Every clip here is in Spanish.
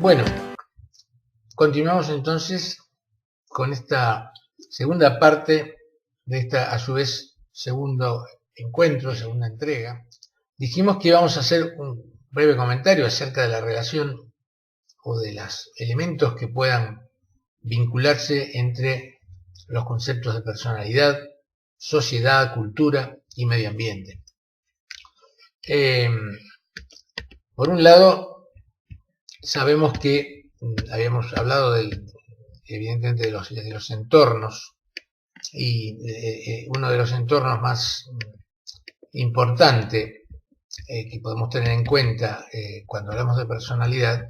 Bueno, continuamos entonces con esta segunda parte de esta, a su vez, segundo encuentro, segunda entrega. Dijimos que íbamos a hacer un breve comentario acerca de la relación o de los elementos que puedan vincularse entre los conceptos de personalidad, sociedad, cultura y medio ambiente. Por un lado, sabemos que habíamos hablado evidentemente de los entornos, y uno de los entornos más importantes que podemos tener en cuenta cuando hablamos de personalidad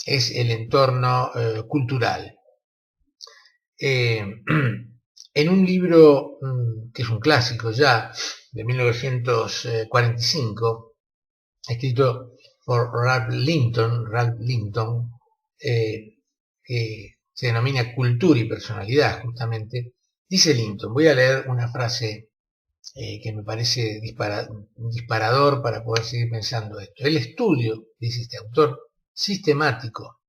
es el entorno cultural. En un libro que es un clásico ya, de 1945, escrito por Ralph Linton, que se denomina Cultura y Personalidad, justamente, dice Linton, voy a leer una frase que me parece un disparador para poder seguir pensando esto. El estudio, dice este autor, sistemático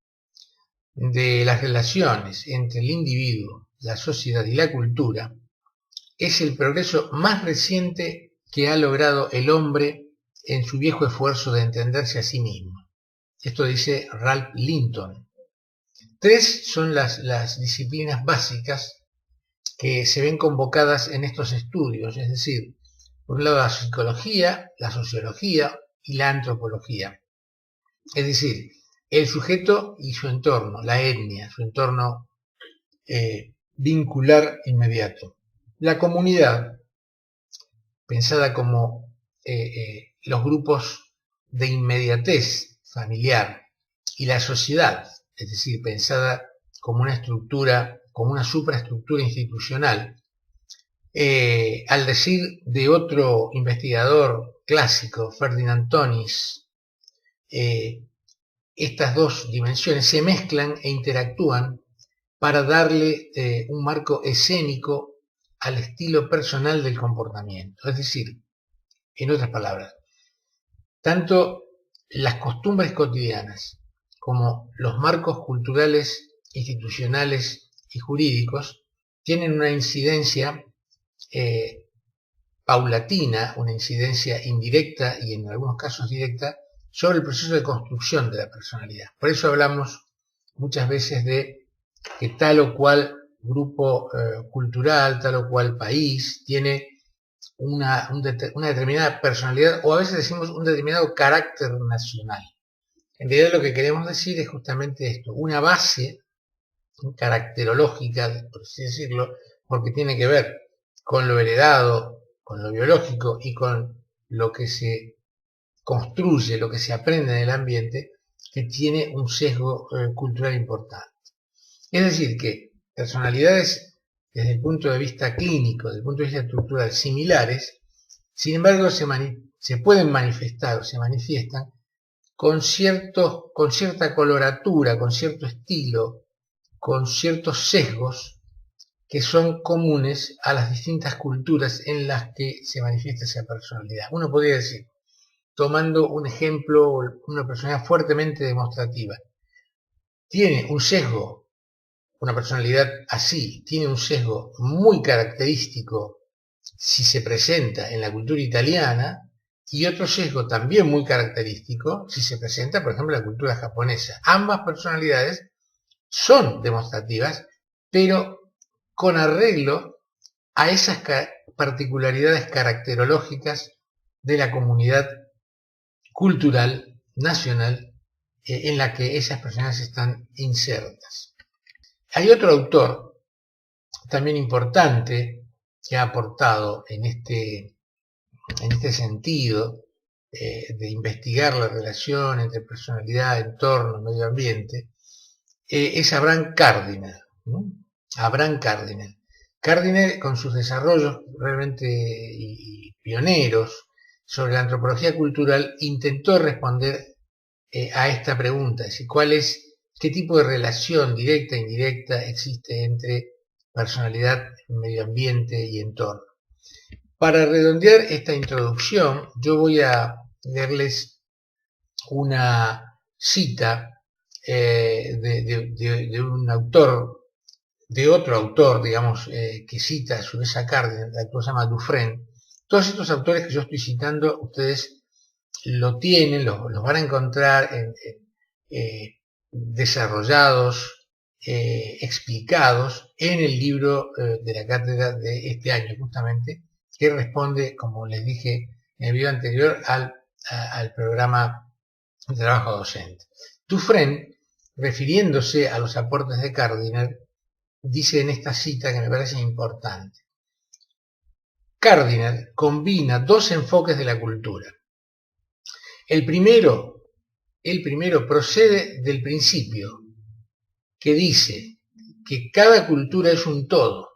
de las relaciones entre el individuo, la sociedad y la cultura es el progreso más reciente que ha logrado el hombre en su viejo esfuerzo de entenderse a sí mismo. Esto dice Ralph Linton. Tres son las disciplinas básicas que se ven convocadas en estos estudios, es decir, por un lado la psicología, la sociología y la antropología. Es decir, el sujeto y su entorno, la etnia, su entorno vincular inmediato. La comunidad, pensada como los grupos de inmediatez familiar, y la sociedad, es decir, pensada como una estructura, como una supraestructura institucional. Al decir de otro investigador clásico, Ferdinand Tönnies, estas dos dimensiones se mezclan e interactúan para darle un marco escénico al estilo personal del comportamiento. Es decir, en otras palabras, tanto las costumbres cotidianas como los marcos culturales, institucionales y jurídicos tienen una incidencia paulatina, una incidencia indirecta y en algunos casos directa sobre el proceso de construcción de la personalidad. Por eso hablamos muchas veces de que tal o cual grupo cultural, tal o cual país tiene una determinada personalidad, o a veces decimos un determinado carácter nacional. En realidad lo que queremos decir es justamente esto, una base caracterológica, por así decirlo, porque tiene que ver con lo heredado, con lo biológico y con lo que se construye, lo que se aprende en el ambiente, que tiene un sesgo cultural importante. Es decir, que personalidades desde el punto de vista clínico, desde el punto de vista estructural, similares, sin embargo se pueden manifestar o se manifiestan con cierta coloratura, con cierto estilo, con ciertos sesgos que son comunes a las distintas culturas en las que se manifiesta esa personalidad. Uno podría decir, tomando un ejemplo, una personalidad fuertemente demostrativa, tiene un sesgo, una personalidad así, tiene un sesgo muy característico si se presenta en la cultura italiana, y otro sesgo también muy característico si se presenta, por ejemplo, en la cultura japonesa. Ambas personalidades son demostrativas, pero con arreglo a esas particularidades caracterológicas de la comunidad cultural nacional en la que esas personas están insertas. Hay otro autor también importante que ha aportado en este sentido de investigar la relación entre personalidad, entorno, medio ambiente, es Abraham Kardiner. Abraham Kardiner. Kardiner, con sus desarrollos realmente pioneros sobre la antropología cultural, intentó responder a esta pregunta, es decir, qué tipo de relación directa e indirecta existe entre personalidad, medio ambiente y entorno. Para redondear esta introducción, yo voy a leerles una cita de un autor, de otro autor, digamos, que cita a su vez a Cardinal, el autor se llama Dufresne. Todos estos autores que yo estoy citando, ustedes lo tienen, los van a encontrar desarrollados, explicados en el libro de la cátedra de este año justamente, que responde, como les dije en el video anterior, al programa de trabajo docente. Dufresne, refiriéndose a los aportes de Cardinal, dice en esta cita que me parece importante: Cardinal combina dos enfoques de la cultura. El primero procede del principio que dice que cada cultura es un todo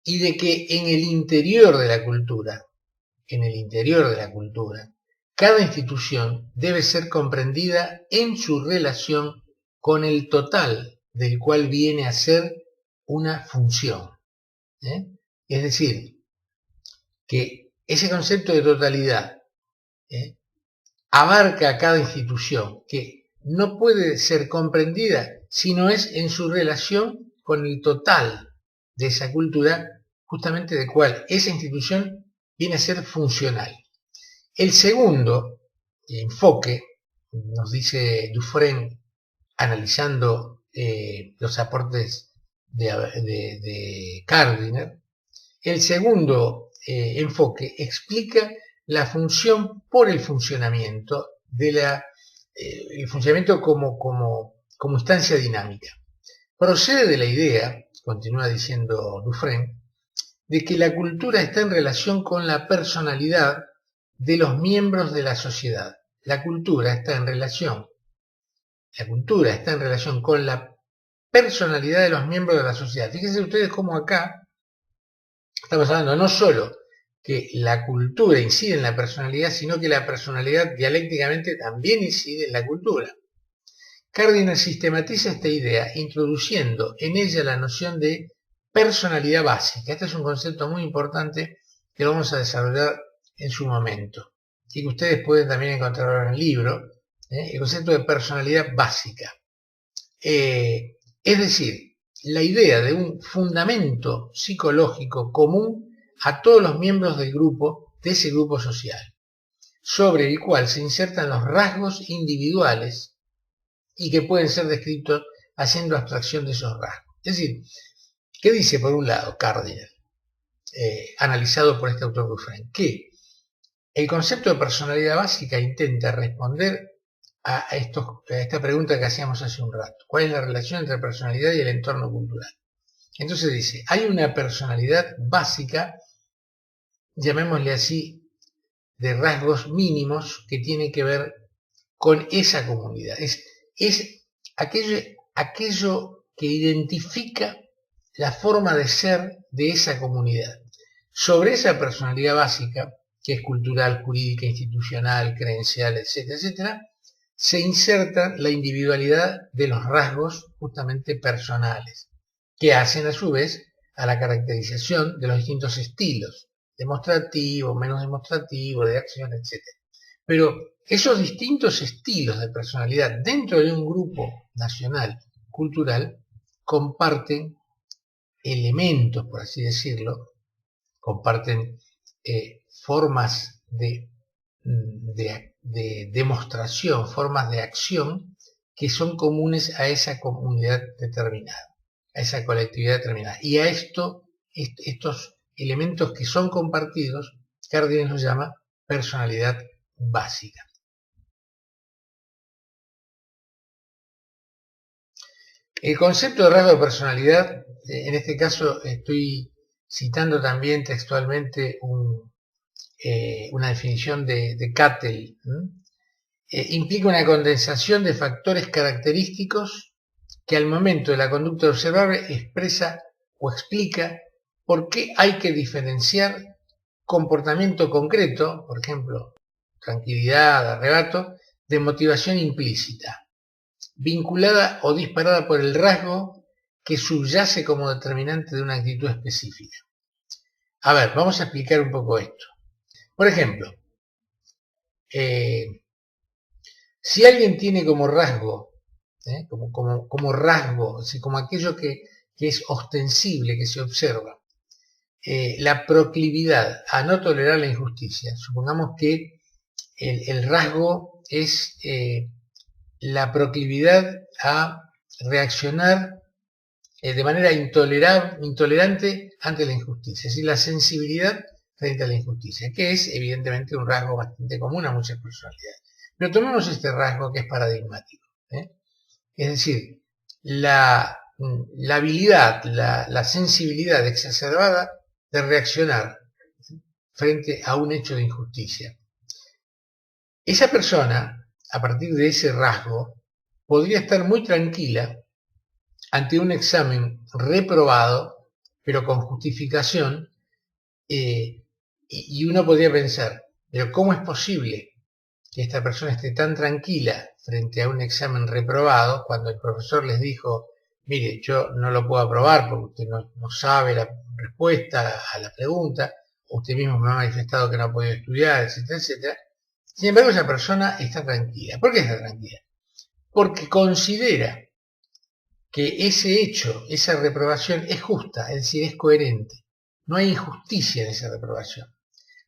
y de que en el interior de la cultura, cada institución debe ser comprendida en su relación con el total del cual viene a ser una función. Es decir, que ese concepto de totalidad abarca a cada institución, que no puede ser comprendida si no es en su relación con el total de esa cultura, justamente de cual esa institución viene a ser funcional. El segundo enfoque, nos dice Dufresne, analizando los aportes de Cardinal, el segundo enfoque explica la función por el funcionamiento, el funcionamiento como instancia dinámica. Procede de la idea, continúa diciendo Dufresne, de que la cultura está en relación con la personalidad de los miembros de la sociedad. La cultura está en relación con la personalidad de los miembros de la sociedad. Fíjense ustedes cómo acá estamos hablando no solo que la cultura incide en la personalidad, sino que la personalidad dialécticamente también incide en la cultura. Cardinal sistematiza esta idea introduciendo en ella la noción de personalidad básica. Este es un concepto muy importante que lo vamos a desarrollar en su momento y que ustedes pueden también encontrarlo en el libro, el concepto de personalidad básica. Es decir, la idea de un fundamento psicológico común a todos los miembros del grupo, de ese grupo social, sobre el cual se insertan los rasgos individuales y que pueden ser descritos haciendo abstracción de esos rasgos. Es decir, ¿qué dice por un lado Cardinal, analizado por este autor Dufresne? Que el concepto de personalidad básica intenta responder a esta pregunta que hacíamos hace un rato. ¿Cuál es la relación entre personalidad y el entorno cultural? Entonces dice, hay una personalidad básica, llamémosle así, de rasgos mínimos que tiene que ver con esa comunidad. Es aquello que identifica la forma de ser de esa comunidad. Sobre esa personalidad básica, que es cultural, jurídica, institucional, creencial, etcétera, etcétera, se inserta la individualidad de los rasgos justamente personales, que hacen a su vez a la caracterización de los distintos estilos, demostrativo, menos demostrativo, de acción, etc. Pero esos distintos estilos de personalidad dentro de un grupo nacional, cultural, comparten elementos, por así decirlo, comparten formas de demostración, formas de acción que son comunes a esa comunidad determinada, a esa colectividad determinada. Y a estos elementos que son compartidos, Cardinal los llama personalidad básica. El concepto de rasgo de personalidad, en este caso estoy citando también textualmente una definición de Cattell, implica una condensación de factores característicos que al momento de la conducta observable expresa o explica por qué hay que diferenciar comportamiento concreto, por ejemplo, tranquilidad, arrebato, de motivación implícita, vinculada o disparada por el rasgo que subyace como determinante de una actitud específica. A ver, vamos a explicar un poco esto. Por ejemplo, si alguien tiene como rasgo como rasgo, como aquello que es ostensible, que se observa. La proclividad a no tolerar la injusticia. Supongamos que el rasgo es la proclividad a reaccionar de manera intolerante ante la injusticia, es decir, la sensibilidad frente a la injusticia, que es evidentemente un rasgo bastante común a muchas personalidades. Pero tomemos este rasgo que es paradigmático, es decir, la habilidad, la sensibilidad exacerbada de reaccionar frente a un hecho de injusticia. Esa persona, a partir de ese rasgo, podría estar muy tranquila ante un examen reprobado, pero con justificación, y uno podría pensar, pero ¿cómo es posible que esta persona esté tan tranquila frente a un examen reprobado cuando el profesor les dijo, mire, yo no lo puedo aprobar porque usted no sabe la respuesta a la pregunta, usted mismo me ha manifestado que no ha podido estudiar, etcétera, etcétera? Sin embargo, esa persona está tranquila. ¿Por qué está tranquila? Porque considera que ese hecho, esa reprobación es justa, es decir, es coherente. No hay injusticia en esa reprobación.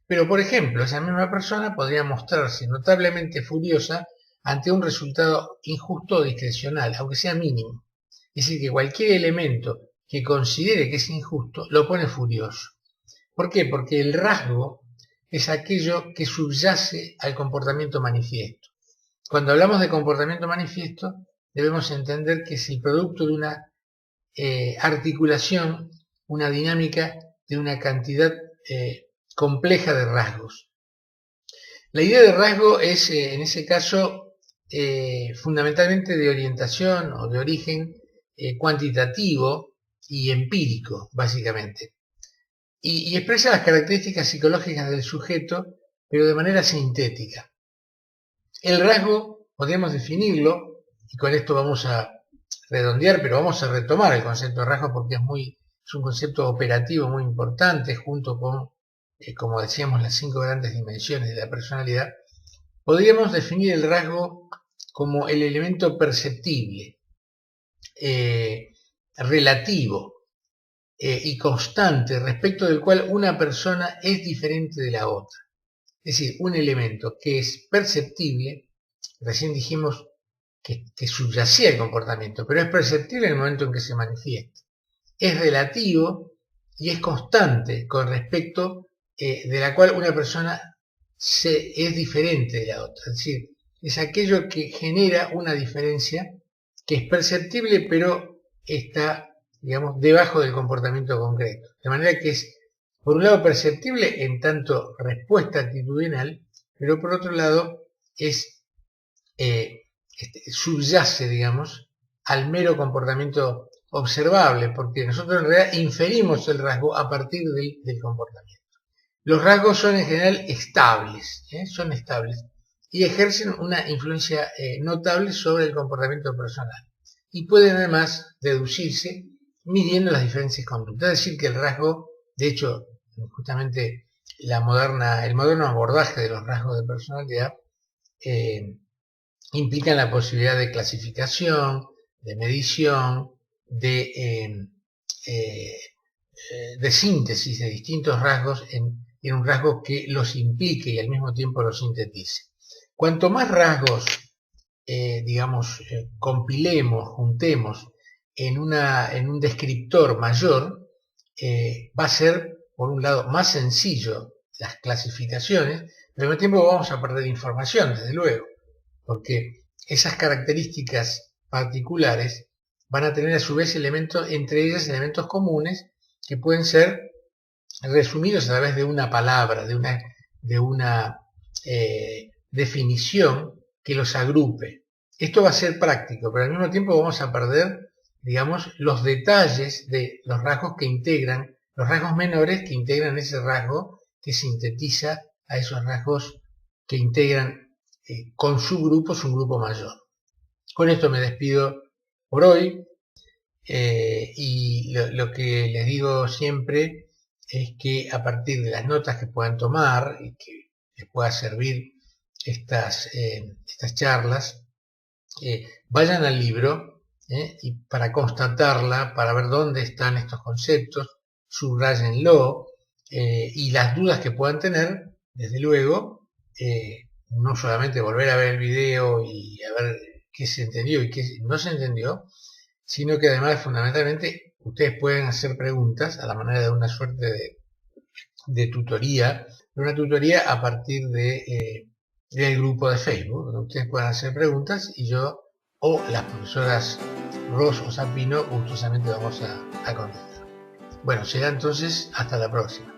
Pero, por ejemplo, esa misma persona podría mostrarse notablemente furiosa ante un resultado injusto o discrecional, aunque sea mínimo. Es decir, que cualquier elemento que considere que es injusto lo pone furioso. ¿Por qué? Porque el rasgo es aquello que subyace al comportamiento manifiesto. Cuando hablamos de comportamiento manifiesto, debemos entender que es el producto de una articulación, una dinámica de una cantidad compleja de rasgos. La idea de rasgo es, en ese caso, fundamentalmente de orientación o de origen cuantitativo y empírico, básicamente. Y expresa las características psicológicas del sujeto, pero de manera sintética. El rasgo, podríamos definirlo, y con esto vamos a redondear, pero vamos a retomar el concepto de rasgo porque es un concepto operativo muy importante, junto con, como decíamos, las 5 grandes dimensiones de la personalidad. Podríamos definir el rasgo como el elemento perceptible, relativo, y constante respecto del cual una persona es diferente de la otra. Es decir, un elemento que es perceptible, recién dijimos que subyacía el comportamiento, pero es perceptible en el momento en que se manifiesta. Es relativo y es constante con respecto de la cual una persona es diferente de la otra. Es decir, es aquello que genera una diferencia que es perceptible, pero está, digamos, debajo del comportamiento concreto. De manera que es, por un lado, perceptible en tanto respuesta actitudinal, pero por otro lado es subyace, digamos, al mero comportamiento observable, porque nosotros en realidad inferimos el rasgo a partir del comportamiento. Los rasgos son en general estables, son estables y ejercen una influencia notable sobre el comportamiento personal y pueden además deducirse midiendo las diferentes conductas. Es decir, que el rasgo, de hecho, justamente el moderno abordaje de los rasgos de personalidad implican la posibilidad de clasificación, de medición, de síntesis de distintos rasgos en un rasgo que los implique y al mismo tiempo los sintetice. Cuanto más rasgos, compilemos, juntemos en un descriptor mayor, va a ser, por un lado, más sencillo las clasificaciones, pero al mismo tiempo vamos a perder información, desde luego, porque esas características particulares van a tener a su vez entre ellas elementos comunes que pueden ser resumidos a través de una palabra, de una definición que los agrupe. Esto va a ser práctico, pero al mismo tiempo vamos a perder, digamos, los detalles de los rasgos que integran, los rasgos menores que integran ese rasgo que sintetiza a esos rasgos que integran con subgrupos un grupo mayor. Con esto me despido por hoy y lo que les digo siempre es que a partir de las notas que puedan tomar y que les pueda servir estas charlas, vayan al libro y para constatarla, para ver dónde están estos conceptos, subrayenlo, y las dudas que puedan tener, desde luego, no solamente volver a ver el video y a ver qué se entendió y qué no se entendió, sino que además fundamentalmente ustedes pueden hacer preguntas a la manera de una suerte de tutoría, de una tutoría a partir del grupo de Facebook, donde ustedes puedan hacer preguntas y yo o las profesoras Ros o Zampino gustosamente vamos a contestar. Bueno, será entonces hasta la próxima.